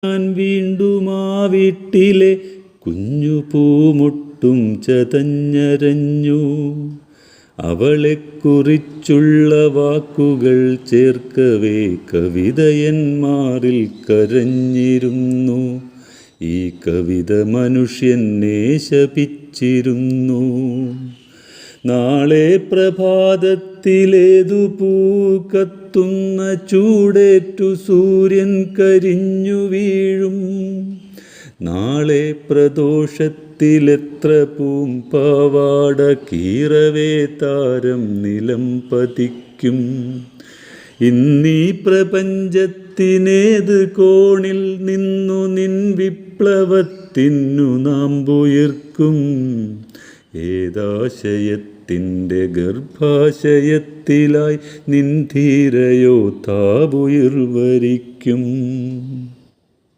ഞാൻ വീണ്ടും ആ വീട്ടിലെ കുഞ്ഞു പൂമൊട്ടും ചതഞ്ഞരഞ്ഞു. അവളെക്കുറിച്ചുള്ള വാക്കുകൾ ചേർക്കവേ കവിതയന്മാരിൽ കരഞ്ഞിരുന്നു. ഈ കവിത മനുഷ്യനെ ശപിച്ചിരുന്നു. നാളെ പ്രഭാതത്തിലേതു പൂ കത്തുന്ന ചൂടേറ്റു സൂര്യൻ കരിഞ്ഞു വീഴും. നാളെ പ്രദോഷത്തിലെത്ര പൂമ്പാവാട കീറവേ താരം നിലം പതിക്കും. ഇന്നീ പ്രപഞ്ചത്തിനേത് കോണിൽ നിന്നു നിൻ വിപ്ലവത്തിനു നാമ്പുയർക്കും. ഏതാശയത്തിൻ്റെ ഗർഭാശയത്തിലായി നിൻ ധീരയോദ്ധാവുയിർ വരിക്കും.